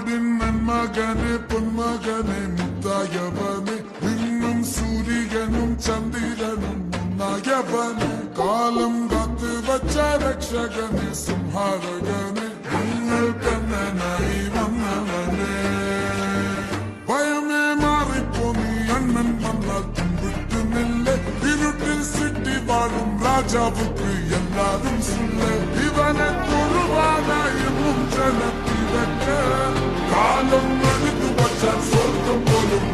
നാടിൻ നന്മകനെ പൊന്മകനെ മുത്തായവനെ ഇന്നും സൂര്യനും ചന്ദ്രനും ഒന്നായവനെ കാലം കാത്തു വച്ച രക്ഷകനെ സംഹാരകനെ നിങ്ങൾ കണ്ണനായി വന്നവനെ ഭയമേ മാറിപ്പോ നീ അണ്ണൻ വന്നാൽ തുമ്പിട്ടുന്നില്ല ഇരുട്ടിൽ സിട്ടി വാഴും രാജാവുക്ക് എല്ലാരും സുല്ല ഇവനെ തൊഴുവാനായും ജനത്തിരക്ക് കാലം എടുത്തു വച്ചാൽ സ്വർഗം പോലും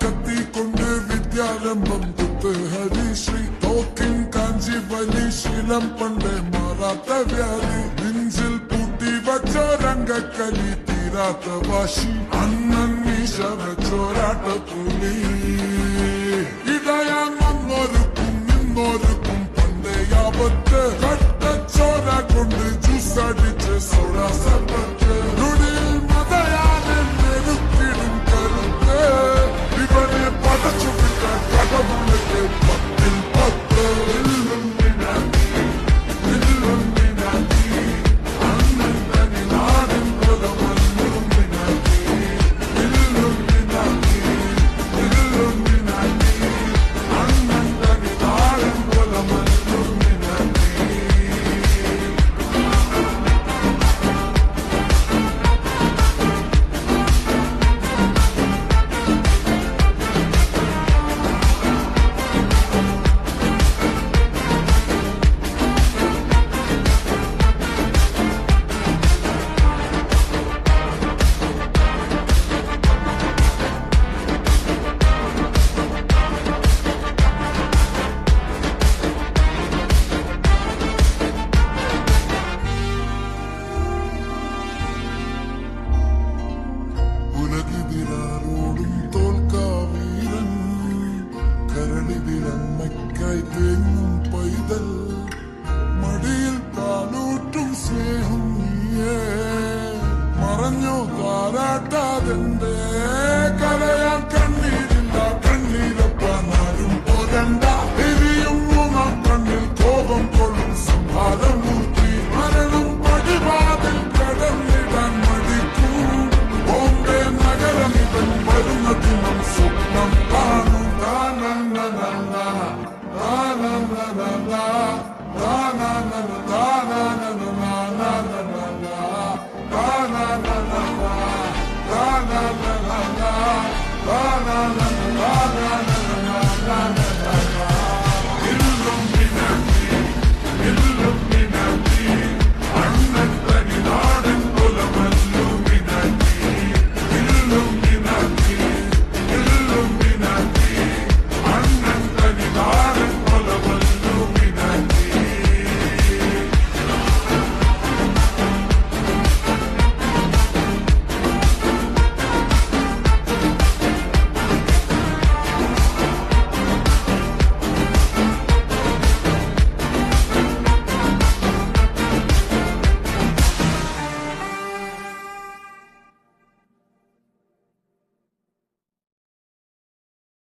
കത്തിക്കൊണ്ട് വിദ്യാരംഭം കുത്ത് ഹരിശ്രീ തോക്കിൻ കാഞ്ചി വലിശീലം പണ്ടേ മാറാത്ത വ്യാധി നെഞ്ചിൽ പൂട്ടി വച്ചോ രംഗക്കലി തീരാത്ത വാശി അണ്ണൻ മീശ വെച്ചോരാട്ട പുലി ഇടയാൻ വന്നോരുക്കും നിന്നോരുക്കും പണ്ടേ ആപത്ത് കട്ടച്ചോര കൊണ്ട് ജ്യൂസ് അടിച്ച് സോഡ സർബത്ത് നുടിയിൽ മതയാനെ നെരുക്കിടും കരുത്ത് ഇവനെ പടച്ചു വിട്ട കടവുള്ളിലെ പത്തിൽ പത്ത് ഉലകിതിരാരോടും തോൽക്കാവീരൻ കരളിതിരമ്മയ്ക്കായി തേങ്ങും പൈതൽ മടിയിൽ പാലൂട്ടും സ്നേഹം നീയേ മറഞ്ഞോ താരാട്ടാതെന്തേ കരയാൻ കണ്ണീരില്ല കണ്ണീരപ്പാനാരും പോരണ്ട എരിയും മൂന്നാം കണ്ണിൽ കോപം കൊള്ളും സംഹാരമൂർത്തി മരണം പടിവാതിൽ കടന്നിടാൻ മടിക്കൂ ബോംബെ നഗരം ഇവൻ വരുന്ന ദിനം സ്വപ്നം കാണും Illuminati